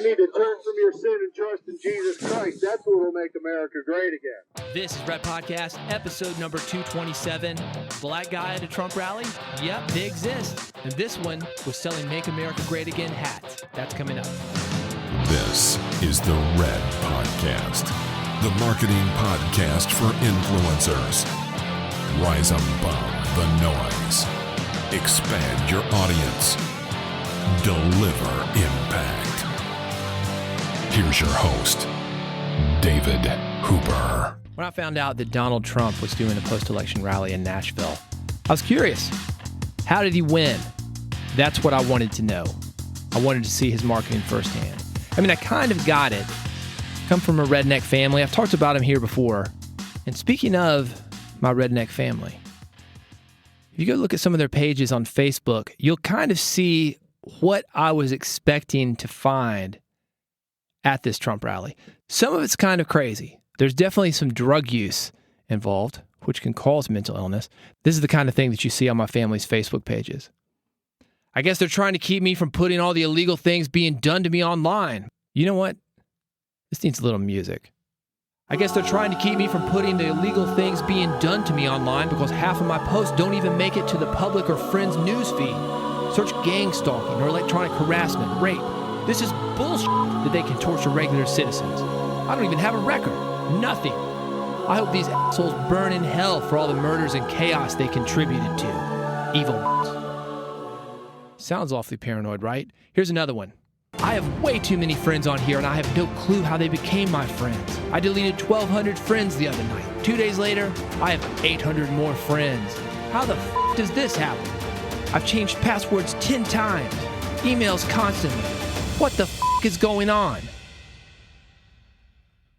need to turn from your sin and trust in Jesus Christ. That's what will make America great again. This is Red Podcast, episode number 227. Black guy at a Trump rally? Yep, they exist. And this one was selling Make America Great Again hats. That's coming up. This is the Red Podcast, the marketing podcast for influencers. Rise above the noise. Expand your audience. Deliver impact. Here's your host, David Hooper. When I found out that Donald Trump was doing a post-election rally in Nashville, I was curious. How did he win? That's what I wanted to know. I wanted to see his marketing firsthand. I mean, I kind of got it. Come from a redneck family. I've talked about him here before. And speaking of my redneck family, if you go look at some of their pages on Facebook, you'll kind of see what I was expecting to find at this Trump rally. Some of it's kind of crazy. There's definitely some drug use involved, which can cause mental illness. This is the kind of thing that you see on my family's Facebook pages. I guess they're trying to keep me from putting all the illegal things being done to me online. You know what? This needs a little music. I guess they're trying to keep me from putting the illegal things being done to me online because half of my posts don't even make it to the public or friends' newsfeed. Search gang stalking or electronic harassment, rape. This is bullshit that they can torture regular citizens. I don't even have a record. Nothing. I hope these assholes burn in hell for all the murders and chaos they contributed to. Evil ones. Sounds awfully paranoid, right? Here's another one. I have way too many friends on here and I have no clue how they became my friends. I deleted 1,200 friends the other night. 2 days later, I have 800 more friends. How the f*** does this happen? I've changed passwords 10 times. Emails constantly. What the f*** is going on?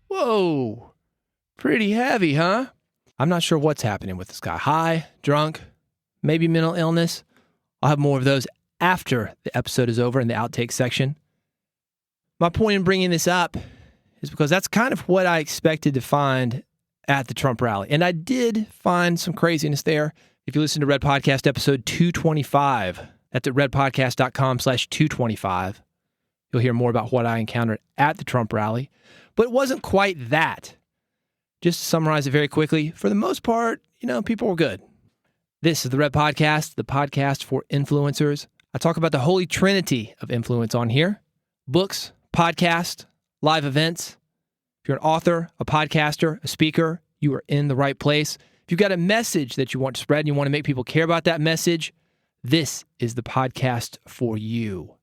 Whoa. Pretty heavy, huh? I'm not sure what's happening with this guy. High, drunk, maybe mental illness. I'll have more of those after the episode is over in the outtake section. My point in bringing this up is because that's kind of what I expected to find at the Trump rally. And I did find some craziness there. If you listen to Red Podcast episode 225, that's at redpodcast.com/225, you'll hear more about what I encountered at the Trump rally. But it wasn't quite that. Just to summarize it very quickly, for the most part, people were good. This is the Red Podcast, the podcast for influencers. I talk about the holy trinity of influence on here. Books, podcasts, live events. If you're an author, a podcaster, a speaker, you are in the right place. If you've got a message that you want to spread and you want to make people care about that message, this is the podcast for you.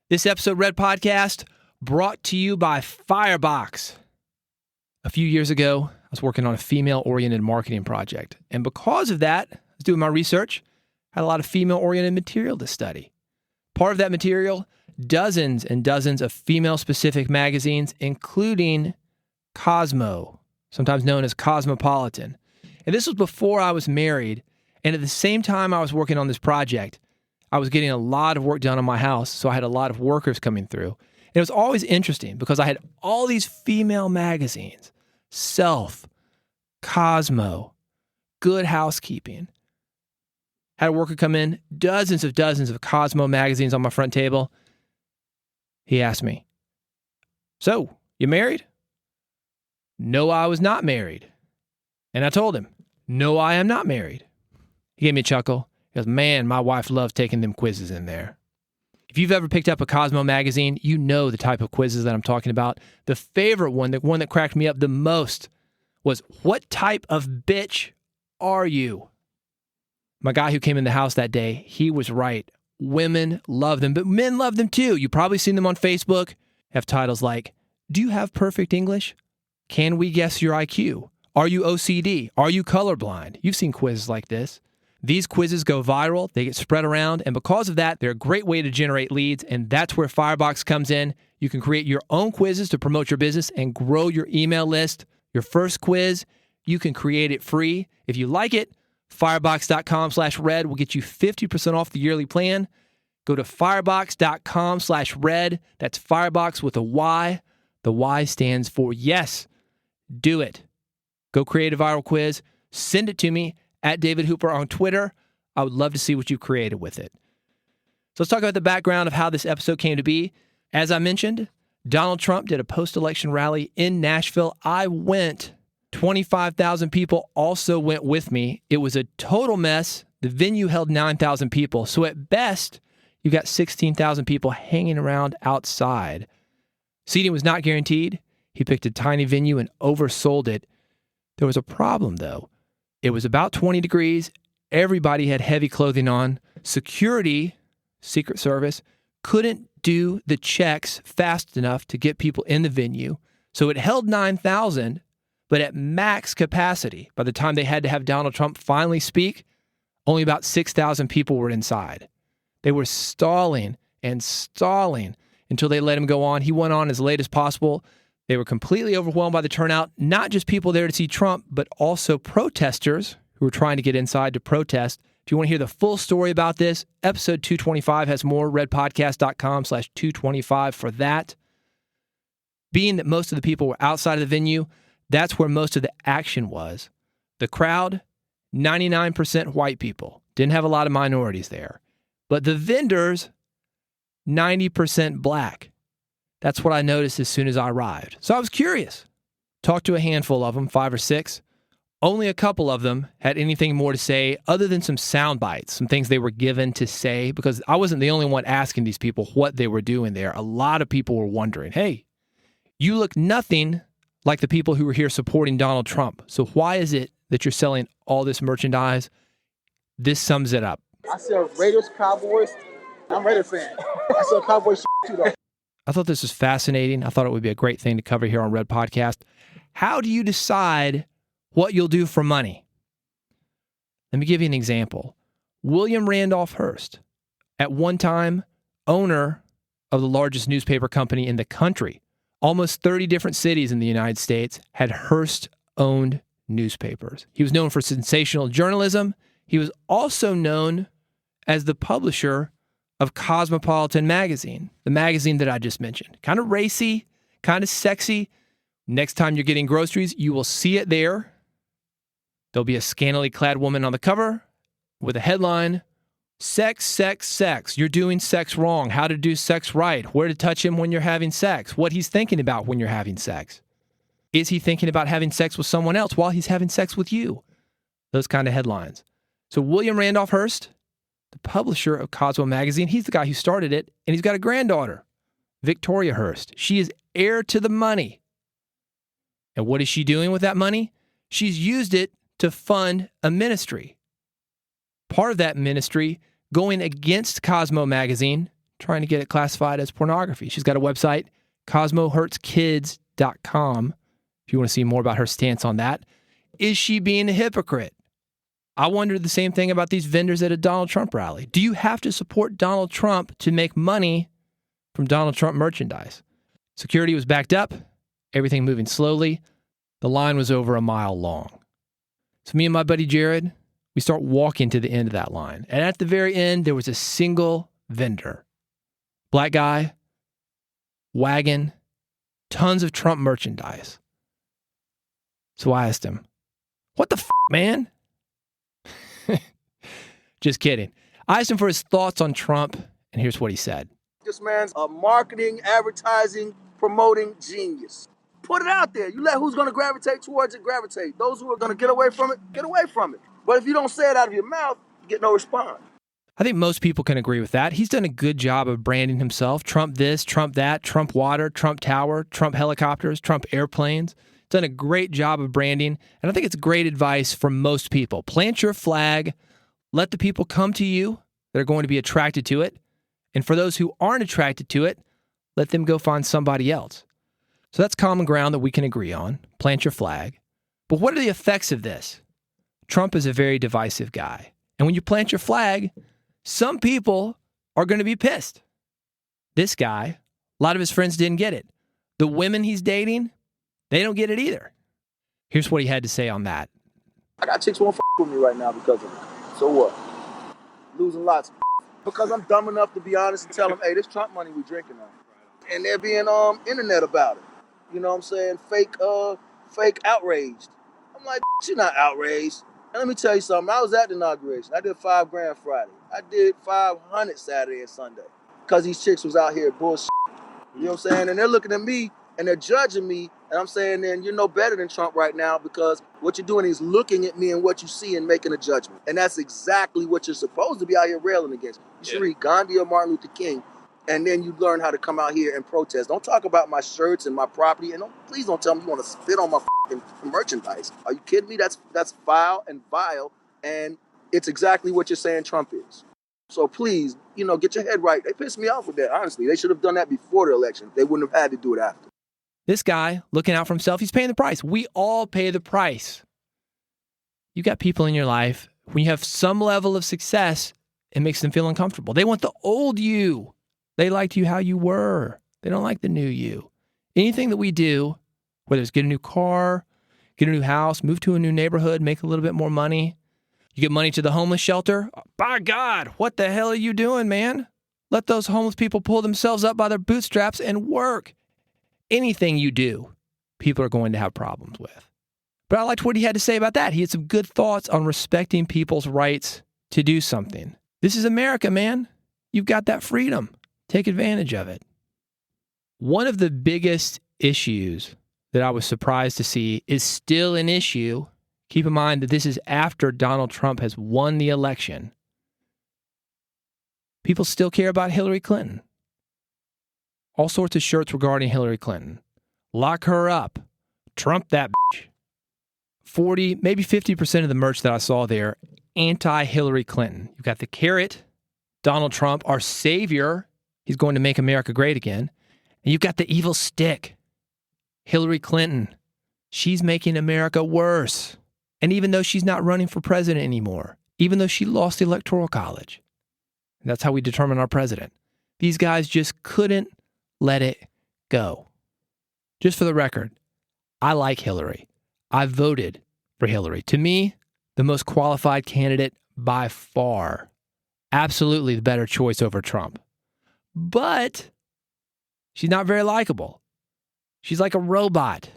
This episode, Red Podcast, brought to you by Firebox. A few years ago, I was working on a female-oriented marketing project. And because of that, I was doing my research, I had a lot of female-oriented material to study. Part of that material, dozens and dozens of female-specific magazines, including Cosmo, sometimes known as Cosmopolitan. And this was before I was married. And at the same time I was working on this project, I was getting a lot of work done on my house. So I had a lot of workers coming through. And it was always interesting because I had all these female magazines, Self, Cosmo, Good Housekeeping. Had a worker come in, dozens of Cosmo magazines on my front table. He asked me, "So, you married?" No, I was not married. And I told him, "No, I am not married." He gave me a chuckle. He goes, "Man, my wife loves taking them quizzes in there." If you've ever picked up a Cosmo magazine, you know the type of quizzes that I'm talking about. The favorite one, the one that cracked me up the most, was, "What type of bitch are you?" My guy who came in the house that day, he was right. Women love them, but men love them too. You've probably seen them on Facebook. Have titles like, "Do you have perfect English? Can we guess your IQ? Are you OCD? Are you colorblind?" You've seen quizzes like this. These quizzes go viral, they get spread around, and because of that, they're a great way to generate leads, and that's where Firebox comes in. You can create your own quizzes to promote your business and grow your email list. Your first quiz, you can create it free. If you like it, firebox.com/red will get you 50% off the yearly plan. Go to firebox.com/red. That's Firebox with a Y. The Y stands for yes. Do it. Go create a viral quiz. Send it to me at David Hooper on Twitter. I would love to see what you've created with it. So let's talk about the background of how this episode came to be. As I mentioned, Donald Trump did a post-election rally in Nashville. I went. 25,000 people also went with me. It was a total mess. The venue held 9,000 people. So at best, you got 16,000 people hanging around outside. Seating was not guaranteed. He picked a tiny venue and oversold it. There was a problem, though. It was about 20 degrees. Everybody had heavy clothing on. Security, Secret Service, couldn't do the checks fast enough to get people in the venue. So it held 9,000, but at max capacity, by the time they had to have Donald Trump finally speak, only about 6,000 people were inside. They were stalling and stalling until they let him go on. He went on as late as possible. They were completely overwhelmed by the turnout, not just people there to see Trump, but also protesters who were trying to get inside to protest. If you want to hear the full story about this, episode 225 has more, redpodcast.com/225 for that. Being that most of the people were outside of the venue, that's where most of the action was. The crowd, 99% white people. Didn't have a lot of minorities there. But the vendors, 90% black. That's what I noticed as soon as I arrived. So I was curious. Talked to a handful of them, 5 or 6. Only a couple of them had anything more to say other than some sound bites, some things they were given to say, because I wasn't the only one asking these people what they were doing there. A lot of people were wondering, hey, you look nothing like the people who were here supporting Donald Trump. So why is it that you're selling all this merchandise? This sums it up. I sell Raiders, Cowboys. I'm a Raider fan. I sell Cowboys too, though. I thought this was fascinating. I thought it would be a great thing to cover here on Red Podcast. How do you decide what you'll do for money? Let me give you an example. William Randolph Hearst, at one time owner of the largest newspaper company in the country. Almost 30 different cities in the United States had Hearst-owned newspapers. He was known for sensational journalism. He was also known as the publisher of Cosmopolitan magazine, the magazine that I just mentioned. Kind of racy, kind of sexy. Next time you're getting groceries, you will see it there. There'll be a scantily clad woman on the cover with a headline, Sex, Sex, Sex. You're doing sex wrong. How to do sex right. Where to touch him when you're having sex. What he's thinking about when you're having sex. Is he thinking about having sex with someone else while he's having sex with you? Those kind of headlines. So William Randolph Hearst, the publisher of Cosmo magazine, he's the guy who started it, and he's got a granddaughter, Victoria Hearst. She is heir to the money. And what is she doing with that money? She's used it to fund a ministry. Part of that ministry going against Cosmo magazine, trying to get it classified as pornography. She's got a website, CosmoHurtsKids.com, if you want to see more about her stance on that. Is she being a hypocrite? I wondered the same thing about these vendors at a Donald Trump rally. Do you have to support Donald Trump to make money from Donald Trump merchandise? Security was backed up, everything moving slowly. The line was over a mile long. So me and my buddy Jared, we start walking to the end of that line. And at the very end, there was a single vendor. Black guy, wagon, tons of Trump merchandise. So I asked him, what the f***, man? Just kidding. I asked him for his thoughts on Trump, and here's what he said. This man's a marketing, advertising, promoting genius. Put it out there. You let who's going to gravitate towards it, gravitate. Those who are going to get away from it, get away from it. But if you don't say it out of your mouth, you get no response. I think most people can agree with that. He's done a good job of branding himself. Trump this, Trump that, Trump water, Trump tower, Trump helicopters, Trump airplanes. Done a great job of branding. And I think it's great advice for most people. Plant your flag. Let the people come to you that are going to be attracted to it. And for those who aren't attracted to it, let them go find somebody else. So that's common ground that we can agree on. Plant your flag. But what are the effects of this? Trump is a very divisive guy. And when you plant your flag, some people are going to be pissed. This guy, a lot of his friends didn't get it. The women he's dating, they don't get it either. Here's what he had to say on that. I got chicks who won't f*** with me right now because of it. So what? Losing lots of because I'm dumb enough to be honest and tell them, hey, this Trump money we drinking on. And they're being internet about it. You know what I'm saying? Fake outraged. I'm like, you're not outraged. And let me tell you something. I was at the inauguration. I did $5,000 Friday. I did $500 Saturday and Sunday. Because these chicks was out here bullshit. You know what I'm saying? And they're looking at me and they're judging me. And I'm saying, then you're no better than Trump right now, because what you're doing is looking at me and what you see and making a judgment. And that's exactly what you're supposed to be out here railing against. You should read Gandhi or Martin Luther King, and then you learn how to come out here and protest. Don't talk about my shirts and my property, and please don't tell me you want to spit on my merchandise. Are you kidding me? That's foul and vile, and it's exactly what you're saying Trump is. So please, get your head right. They pissed me off with that, honestly. They should have done that before the election. They wouldn't have had to do it after. This guy, looking out for himself, he's paying the price. We all pay the price. You got people in your life, when you have some level of success, it makes them feel uncomfortable. They want the old you. They liked you how you were. They don't like the new you. Anything that we do, whether it's get a new car, get a new house, move to a new neighborhood, make a little bit more money, you get money to the homeless shelter, by God, what the hell are you doing, man? Let those homeless people pull themselves up by their bootstraps and work. Anything you do, people are going to have problems with. But I liked what he had to say about that. He had some good thoughts on respecting people's rights to do something. This is America, man. You've got that freedom. Take advantage of it. One of the biggest issues that I was surprised to see is still an issue. Keep in mind that this is after Donald Trump has won the election. People still care about Hillary Clinton. All sorts of shirts regarding Hillary Clinton. Lock her up. Trump that bitch. 40, maybe 50% of the merch that I saw there, anti-Hillary Clinton. You've got the carrot, Donald Trump, our savior. He's going to make America great again. And you've got the evil stick, Hillary Clinton. She's making America worse. And even though she's not running for president anymore, even though she lost the Electoral College, that's how we determine our president. These guys just couldn't let it go. Just for the record, I like Hillary. I voted for Hillary. To me, the most qualified candidate by far. Absolutely the better choice over Trump. But she's not very likable. She's like a robot.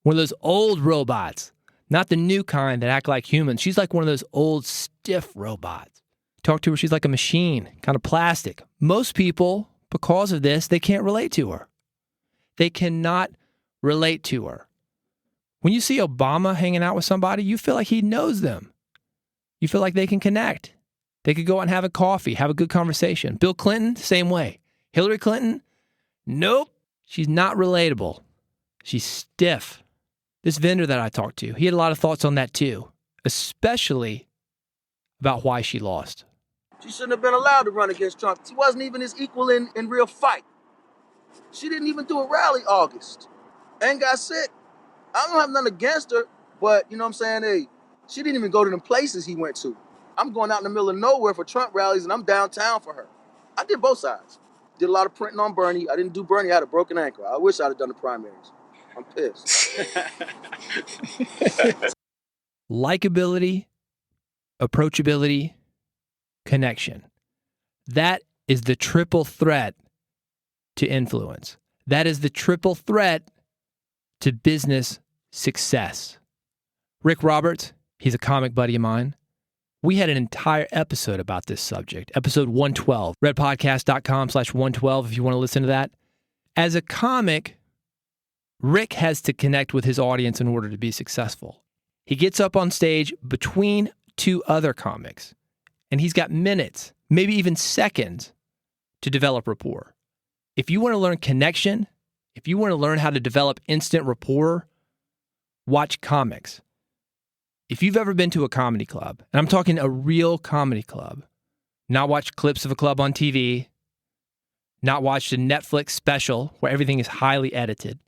One of those old robots. Not the new kind that act like humans. She's like one of those old, stiff robots. Talk to her, she's like a machine, kind of plastic. Most people, because of this, they can't relate to her. They cannot relate to her. When you see Obama hanging out with somebody, you feel like he knows them. You feel like they can connect. They could go out and have a coffee, have a good conversation. Bill Clinton, same way. Hillary Clinton, nope. She's not relatable. She's stiff. This vendor that I talked to, he had a lot of thoughts on that too, especially about why she lost. She shouldn't have been allowed to run against Trump. She wasn't even his equal in real fight. She didn't even do a rally August. And got sick. I don't have nothing against her, but you know what I'm saying? Hey, she didn't even go to them places he went to. I'm going out in the middle of nowhere for Trump rallies, and I'm downtown for her. I did both sides. Did a lot of printing on Bernie. I didn't do Bernie. I had a broken ankle. I wish I'd have done the primaries. I'm pissed. Likability, approachability, connection. That is the triple threat to influence. That is the triple threat to business success. Rick Roberts, he's a comic buddy of mine. We had an entire episode about this subject, episode 112, redpodcast.com/112 if you want to listen to that. As a comic, Rick has to connect with his audience in order to be successful. He gets up on stage between two other comics, and he's got minutes, maybe even seconds, to develop rapport. If you want to learn connection, if you want to learn how to develop instant rapport, watch comics. If you've ever been to a comedy club, and I'm talking a real comedy club, not watch clips of a club on TV, not watch a Netflix special where everything is highly edited,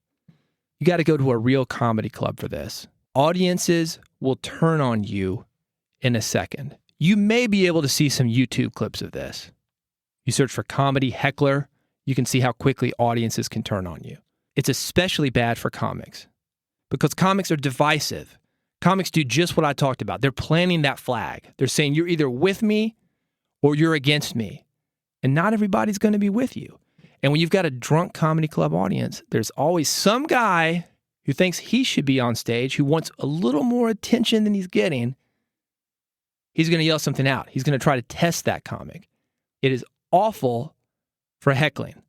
you got to go to a real comedy club for this. Audiences will turn on you in a second. You may be able to see some YouTube clips of this. You search for comedy heckler, you can see how quickly audiences can turn on you. It's especially bad for comics because comics are divisive. Comics do just what I talked about. They're planting that flag. They're saying you're either with me or you're against me. And not everybody's going to be with you. And when you've got a drunk comedy club audience, there's always some guy who thinks he should be on stage, who wants a little more attention than he's getting. He's going to yell something out. He's going to try to test that comic. It is awful for heckling.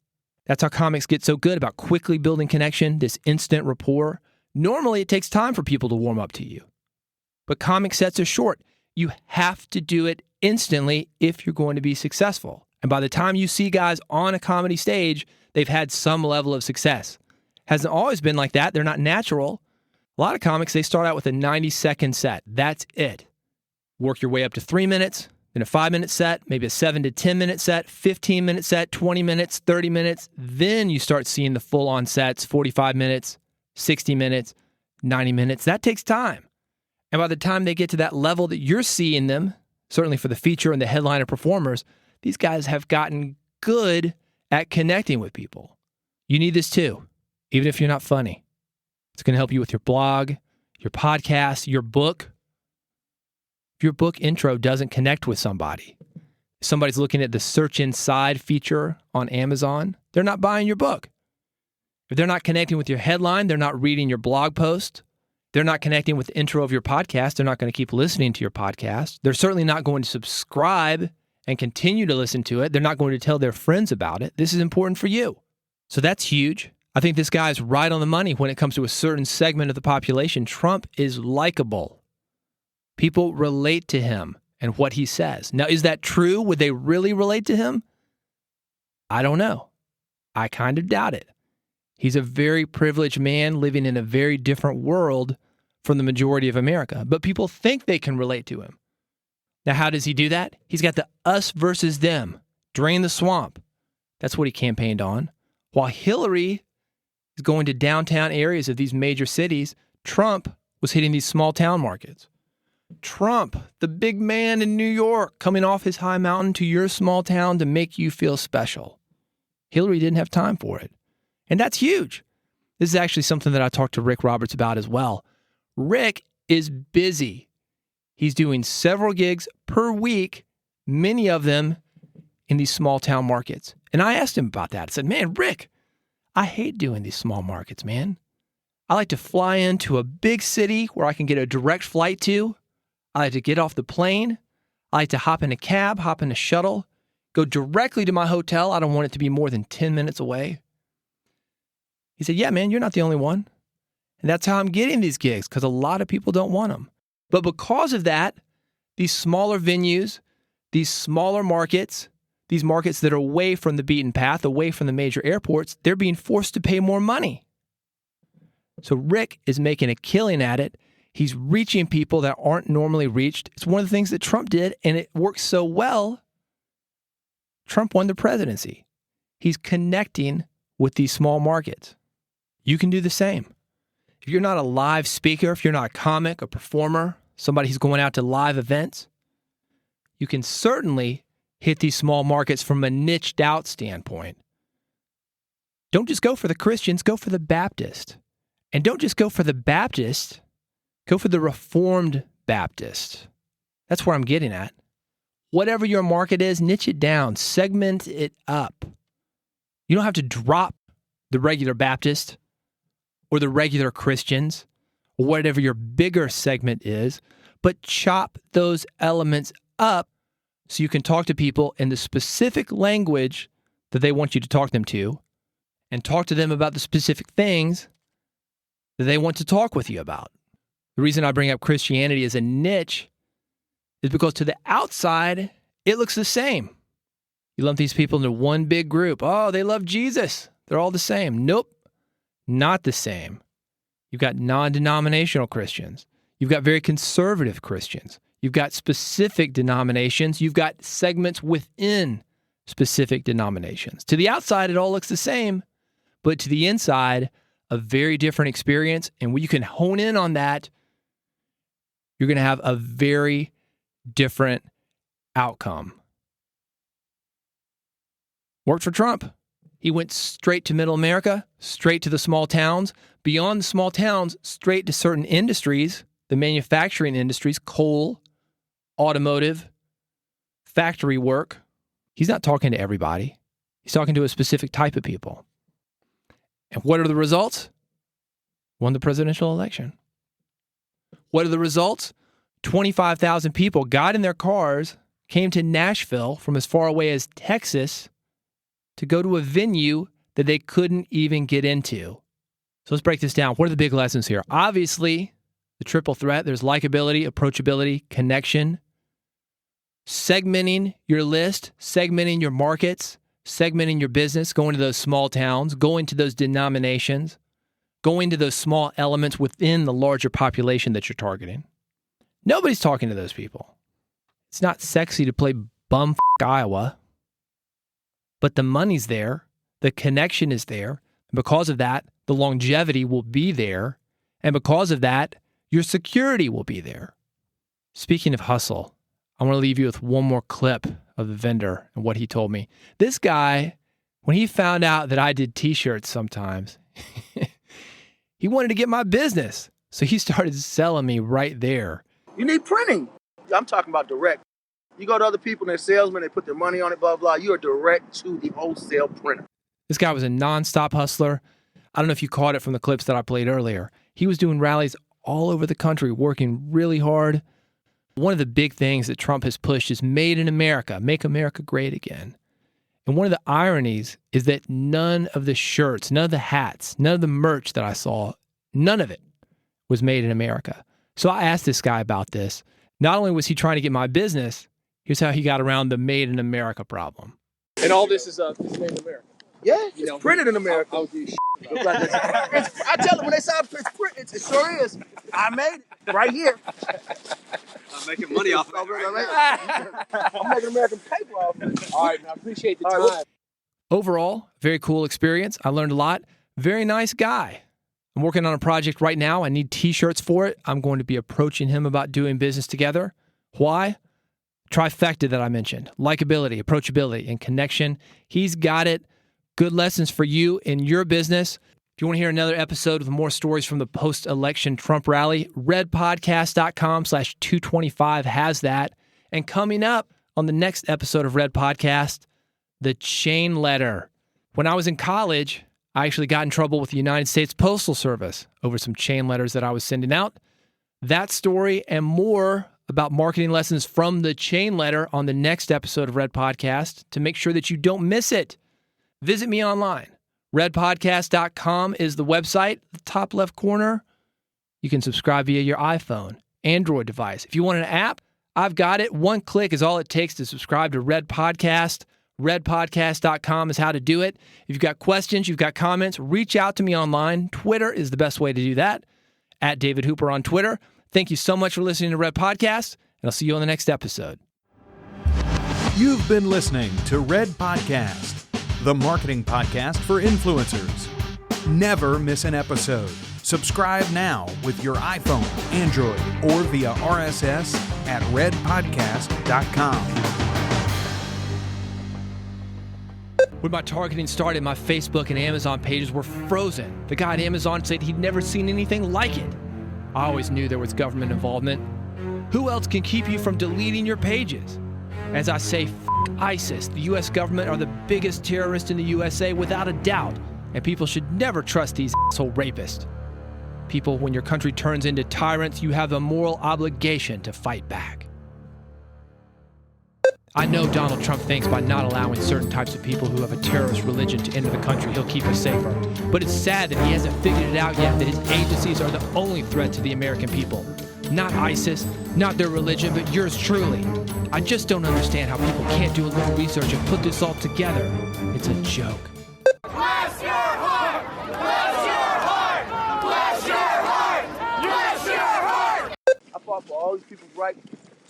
That's how comics get so good about quickly building connection, this instant rapport. Normally, it takes time for people to warm up to you. But comic sets are short. You have to do it instantly if you're going to be successful. And by the time you see guys on a comedy stage, they've had some level of success. Hasn't always been like that. They're not natural. A lot of comics, they start out with a 90-second set. That's it. Work your way up to 3 minutes, then a 5-minute set, maybe a 7 to 10-minute set, 15-minute set, 20 minutes, 30 minutes. Then you start seeing the full-on sets, 45 minutes, 60 minutes, 90 minutes. That takes time. And by the time they get to that level that you're seeing them, certainly for the feature and the headliner performers, these guys have gotten good at connecting with people. You need this too, even if you're not funny. It's going to help you with your blog, your podcast, your book. If your book intro doesn't connect with somebody, if somebody's looking at the search inside feature on Amazon, they're not buying your book. If they're not connecting with your headline, they're not reading your blog post. They're not connecting with the intro of your podcast. They're not going to keep listening to your podcast. They're certainly not going to subscribe and continue to listen to it. They're not going to tell their friends about it. This is important for you. So that's huge. I think this guy is right on the money when it comes to a certain segment of the population. Trump is likable. People relate to him and what he says. Now, is that true? Would they really relate to him? I don't know. I kind of doubt it. He's a very privileged man living in a very different world from the majority of America. But people think they can relate to him. Now, how does he do that? He's got the us versus them, drain the swamp. That's what he campaigned on. While Hillary is going to downtown areas of these major cities, Trump was hitting these small town markets. Trump, the big man in New York, coming off his high mountain to your small town to make you feel special. Hillary didn't have time for it. And that's huge. This is actually something that I talked to Rick Roberts about as well. Rick is busy. He's doing several gigs per week, many of them in these small town markets. And I asked him about that. I said, man, Rick, I hate doing these small markets, man. I like to fly into a big city where I can get a direct flight to. I like to get off the plane. I like to hop in a cab, hop in a shuttle, go directly to my hotel. I don't want it to be more than 10 minutes away. He said, yeah, man, you're not the only one. And that's how I'm getting these gigs, because a lot of people don't want them. But because of that, these smaller venues, these smaller markets, these markets that are away from the beaten path, away from the major airports, they're being forced to pay more money. So Rick is making a killing at it. He's reaching people that aren't normally reached. It's one of the things that Trump did, and it works so well. Trump won the presidency. He's connecting with these small markets. You can do the same. If you're not a live speaker, if you're not a comic, a performer, somebody who's going out to live events, you can certainly hit these small markets from a niched out standpoint. Don't just go for the Christians, go for the Baptist. And don't just go for the Baptist, go for the Reformed Baptist. That's where I'm getting at. Whatever your market is, niche it down, segment it up. You don't have to drop the regular Baptist or the regular Christians or whatever your bigger segment is, but chop those elements up so you can talk to people in the specific language that they want you to talk them to, and talk to them about the specific things that they want to talk with you about. The reason I bring up Christianity as a niche is because to the outside, it looks the same. You lump these people into one big group. Oh, they love Jesus. They're all the same. Nope, not the same. You've got non-denominational Christians. You've got very conservative Christians. You've got specific denominations. You've got segments within specific denominations. To the outside, it all looks the same, but to the inside, a very different experience. And when you can hone in on that, you're going to have a very different outcome. Worked for Trump. He went straight to middle America, straight to the small towns, beyond the small towns, straight to certain industries, the manufacturing industries, coal, automotive, factory work. He's not talking to everybody. He's talking to a specific type of people. And what are the results? Won the presidential election. What are the results? 25,000 people got in their cars, came to Nashville from as far away as Texas to go to a venue that they couldn't even get into. So let's break this down. What are the big lessons here? Obviously, the triple threat, there's likability, approachability, connection, segmenting your list, segmenting your markets, segmenting your business, going to those small towns, going to those denominations, going to those small elements within the larger population that you're targeting. Nobody's talking to those people. It's not sexy to play bum Iowa, but the money's there, the connection is there, and because of that, the longevity will be there, and because of that, your security will be there. Speaking of hustle, I want to leave you with one more clip of the vendor and what he told me. This guy, when he found out that I did t-shirts sometimes, he wanted to get my business. So he started selling me right there. You need printing. I'm talking about direct. You go to other people, they're salesmen, they put their money on it, blah, blah. You are direct to the wholesale printer. This guy was a nonstop hustler. I don't know if you caught it from the clips that I played earlier. He was doing rallies all over the country, working really hard. One of the big things that Trump has pushed is made in America, make America great again. And one of the ironies is that none of the shirts, none of the hats, none of the merch that I saw, none of it was made in America. So I asked this guy about this. Not only was he trying to get my business, here's how he got around the made in America problem. And all this is made in America. Yeah, it's printed in America. I'll do shit. I tell them when they say it's printed, it sure is. I made it right here. I'm making money off of it. I'm making American paper off of it. All right, I appreciate the time. Overall, very cool experience. I learned a lot. Very nice guy. I'm working on a project right now. I need t-shirts for it. I'm going to be approaching him about doing business together. Why? Trifecta that I mentioned. Likability, approachability, and connection. He's got it. Good lessons for you in your business. If you want to hear another episode with more stories from the post-election Trump rally, redpodcast.com/225 has that. And coming up on the next episode of Red Podcast, the chain letter. When I was in college, I actually got in trouble with the United States Postal Service over some chain letters that I was sending out. That story and more about marketing lessons from the chain letter on the next episode of Red Podcast to make sure that you don't miss it. Visit me online. Redpodcast.com is the website, the top left corner. You can subscribe via your iPhone, Android device. If you want an app, I've got it. One click is all it takes to subscribe to Red Podcast. Redpodcast.com is how to do it. If you've got questions, you've got comments, reach out to me online. Twitter is the best way to do that. At David Hooper on Twitter. Thank you so much for listening to Red Podcast, and I'll see you on the next episode. You've been listening to Red Podcast, the marketing podcast for influencers. Never miss an episode. Subscribe now with your iPhone, Android, or via RSS at redpodcast.com. When my targeting started, my Facebook and Amazon pages were frozen. The guy at Amazon said he'd never seen anything like it. I always knew there was government involvement. Who else can keep you from deleting your pages? As I say, ISIS. The U.S. government are the biggest terrorists in the USA without a doubt, and people should never trust these asshole rapists. People, when your country turns into tyrants, you have a moral obligation to fight back. I know Donald Trump thinks by not allowing certain types of people who have a terrorist religion to enter the country, he'll keep us safer. But it's sad that he hasn't figured it out yet that his agencies are the only threat to the American people. Not ISIS, not their religion, but yours truly. I just don't understand how people can't do a little research and put this all together. It's a joke. Bless your heart! Bless your heart! Bless your heart! Bless your heart! I fought for all these people's right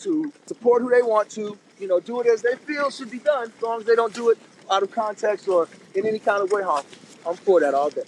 to support who they want to, do it as they feel should be done, as long as they don't do it out of context or in any kind of way harmful. I'm for that all day.